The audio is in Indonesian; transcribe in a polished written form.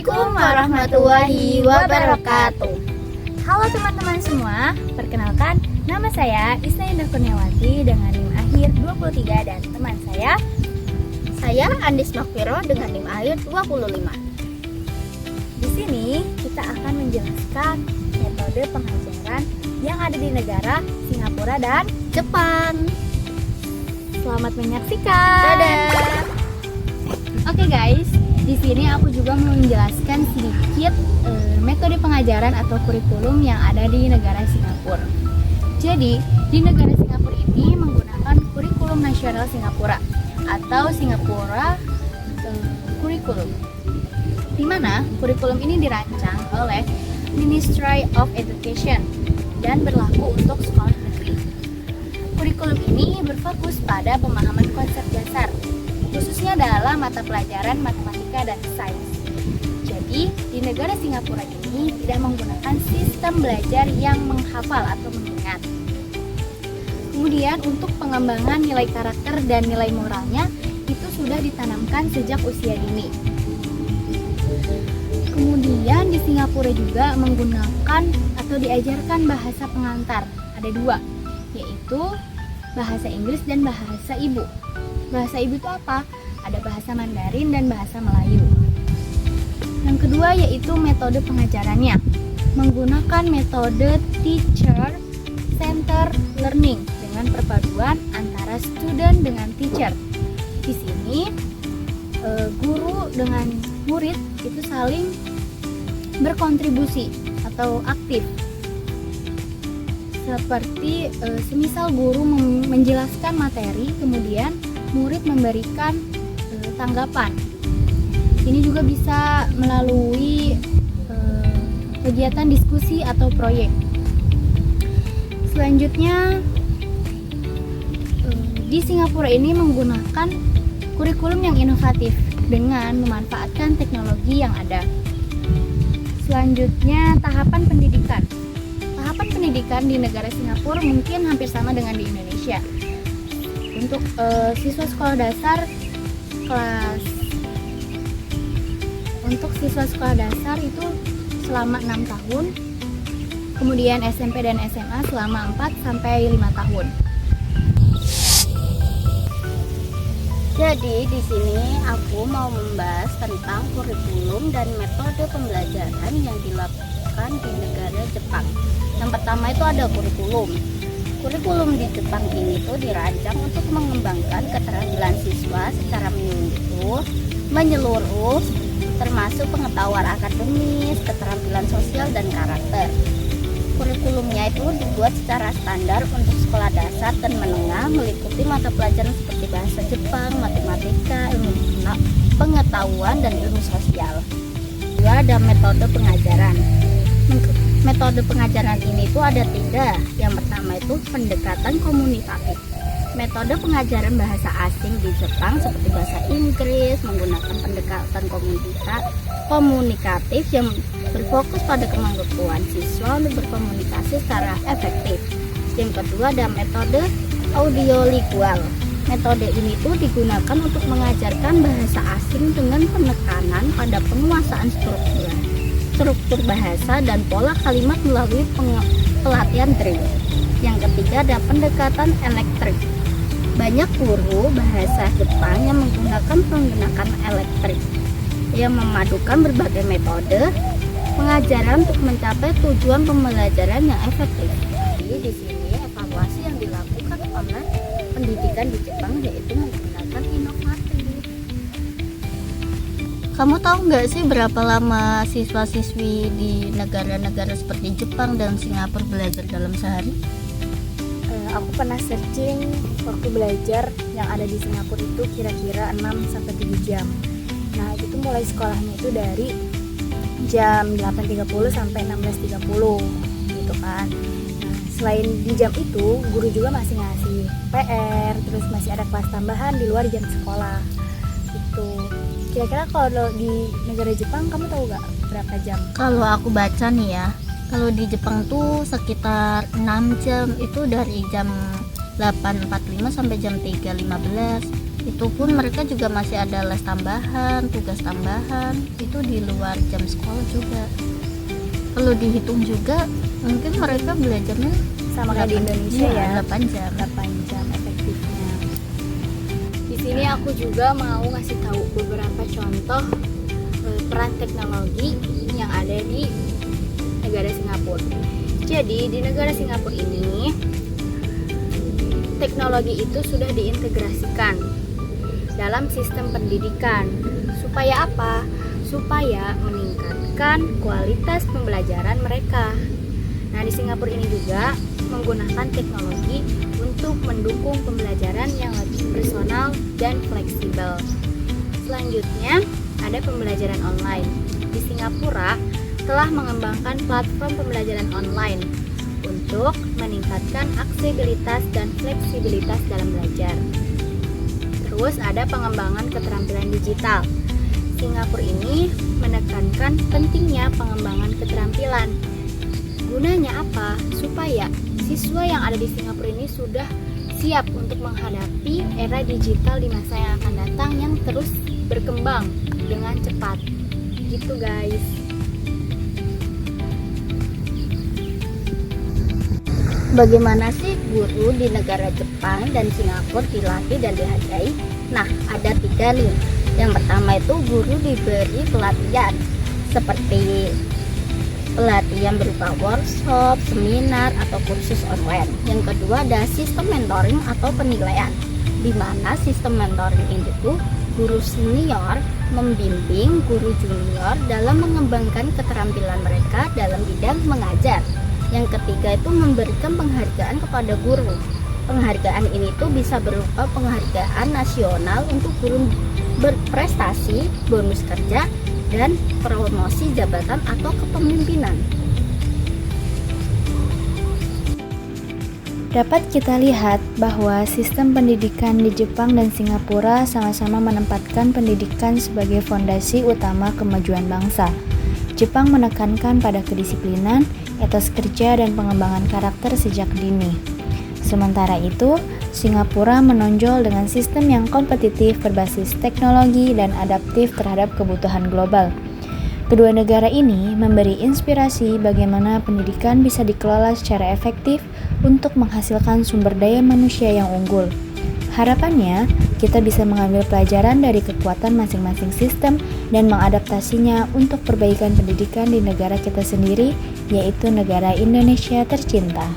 Assalamualaikum warahmatullahi wabarakatuh. Halo teman-teman semua, perkenalkan nama saya Isna Indah Kurniawati dengan NIM akhir 23 dan teman Saya Andis Makfiro dengan NIM akhir 25. Di sini kita akan menjelaskan metode pengajaran yang ada di negara Singapura dan Jepang. selamat menyaksikan. Dadah. Oke guys, di sini aku juga mau menjelaskan sedikit metode pengajaran atau kurikulum yang ada di negara Singapura. Jadi, di negara Singapura ini menggunakan kurikulum nasional Singapura atau Singapura Kurikulum. Di mana kurikulum ini dirancang oleh Ministry of Education dan berlaku untuk sekolah negeri. Kurikulum ini berfokus pada pemahaman konsep dasar, khususnya dalam mata pelajaran matematika dan sains. Jadi, di negara Singapura ini tidak menggunakan sistem belajar yang menghafal atau mengingat. Kemudian, untuk pengembangan nilai karakter dan nilai moralnya itu sudah ditanamkan sejak usia dini. Kemudian di Singapura juga menggunakan atau diajarkan bahasa pengantar. Ada dua, yaitu bahasa Inggris dan bahasa ibu. Bahasa ibu itu apa? Ada bahasa Mandarin dan bahasa Melayu. Yang kedua yaitu metode pengajarannya, menggunakan metode teacher center learning dengan perpaduan antara student dengan teacher. Di sini guru dengan murid itu saling berkontribusi atau aktif. Seperti semisal guru menjelaskan materi, kemudian murid memberikan tanggapan. Ini juga bisa melalui kegiatan diskusi atau proyek. Selanjutnya, di Singapura ini menggunakan kurikulum yang inovatif dengan memanfaatkan teknologi yang ada. Selanjutnya, tahapan pendidikan. Tahapan pendidikan di negara Singapura mungkin hampir sama dengan di Indonesia. Untuk siswa sekolah dasar itu selama 6 tahun, kemudian SMP dan SMA selama 4 sampai 5 tahun. Jadi di sini aku mau membahas tentang kurikulum dan metode pembelajaran yang dilakukan di negara Jepang. Yang pertama itu ada kurikulum. Kurikulum di Jepang ini tuh dirancang untuk mengembangkan keterampilan siswa secara menyeluruh, termasuk pengetahuan akademis, keterampilan sosial, dan karakter. Kurikulumnya itu dibuat secara standar untuk sekolah dasar dan menengah, meliputi mata pelajaran seperti bahasa Jepang, matematika, ilmu pengetahuan, dan ilmu sosial. Juga ada metode pengajaran. Metode pengajaran ini tuh ada 3. Yang pertama itu pendekatan komunikatif. Metode pengajaran bahasa asing di Jepang seperti bahasa Inggris menggunakan pendekatan komunikatif yang berfokus pada kemampuan siswa untuk berkomunikasi secara efektif. Yang kedua ada metode audiolingual. Metode ini tuh digunakan untuk mengajarkan bahasa asing dengan penekanan pada penguasaan struktur bahasa dan pola kalimat melalui pelatihan drill. Yang ketiga ada pendekatan elektrik. Banyak guru bahasa Jepang yang menggunakan elektrik yang memadukan berbagai metode pengajaran untuk mencapai tujuan pembelajaran yang efektif. Jadi di sini evaluasi yang dilakukan oleh pendidikan di Jepang yaitu menggunakan inovatif. Kamu tahu nggak sih berapa lama siswa-siswi di negara-negara seperti Jepang dan Singapura belajar dalam sehari? Aku pernah searching waktu belajar yang ada di Singapura itu kira-kira 6-7 jam. Nah, itu mulai sekolahnya itu dari jam 8.30 sampai 16.30 gitu kan. Nah, selain di jam itu, guru juga masih ngasih PR, terus masih ada kelas tambahan di luar jam sekolah gitu. Kira-kira kalau di negara Jepang kamu tahu gak berapa jam? Kalau aku baca nih ya, kalau di Jepang tuh sekitar 6 jam, itu dari jam 8.45 sampai jam 3.15. Itu pun mereka juga masih ada les tambahan, tugas tambahan, itu di luar jam sekolah juga. Kalau dihitung juga mungkin mereka belajarnya Sama kayak di Indonesia ya. 8 jam. 8 jam efektifnya. Di sini aku juga mau ngasih tahu beberapa contoh peran teknologi yang ada di negara Singapura. Jadi di negara Singapura ini teknologi itu sudah diintegrasikan dalam sistem pendidikan. Supaya apa? Supaya meningkatkan kualitas pembelajaran mereka. Nah, di Singapura ini juga menggunakan teknologi untuk mendukung pembelajaran yang lebih personal dan fleksibel. Selanjutnya, ada pembelajaran online. Di Singapura telah mengembangkan platform pembelajaran online untuk meningkatkan aksesibilitas dan fleksibilitas dalam belajar. Terus ada pengembangan keterampilan digital. Singapura ini menekankan pentingnya pengembangan keterampilan. Gunanya apa? Supaya siswa yang ada di Singapura ini sudah siap untuk menghadapi era digital di masa yang akan datang yang terus berkembang dengan cepat. Gitu guys. Bagaimana sih guru di negara Jepang dan Singapura dilatih dan dihargai? Nah, ada 3 nih. Yang pertama itu guru diberi pelatihan seperti pelatihan berupa workshop, seminar, atau kursus online. Yang kedua ada sistem mentoring atau penilaian, di mana sistem mentoring ini tuh guru senior membimbing guru junior dalam mengembangkan keterampilan mereka dalam bidang mengajar. Yang ketiga itu memberikan penghargaan kepada guru. Penghargaan ini tuh bisa berupa penghargaan nasional untuk guru berprestasi, bonus kerja, dan promosi jabatan atau kepemimpinan. Dapat kita lihat bahwa sistem pendidikan di Jepang dan Singapura sama-sama menempatkan pendidikan sebagai fondasi utama kemajuan bangsa. Jepang menekankan pada kedisiplinan, etos kerja, dan pengembangan karakter sejak dini. Sementara itu, Singapura menonjol dengan sistem yang kompetitif berbasis teknologi dan adaptif terhadap kebutuhan global. Kedua negara ini memberi inspirasi bagaimana pendidikan bisa dikelola secara efektif untuk menghasilkan sumber daya manusia yang unggul. Harapannya, kita bisa mengambil pelajaran dari kekuatan masing-masing sistem dan mengadaptasinya untuk perbaikan pendidikan di negara kita sendiri, yaitu negara Indonesia tercinta.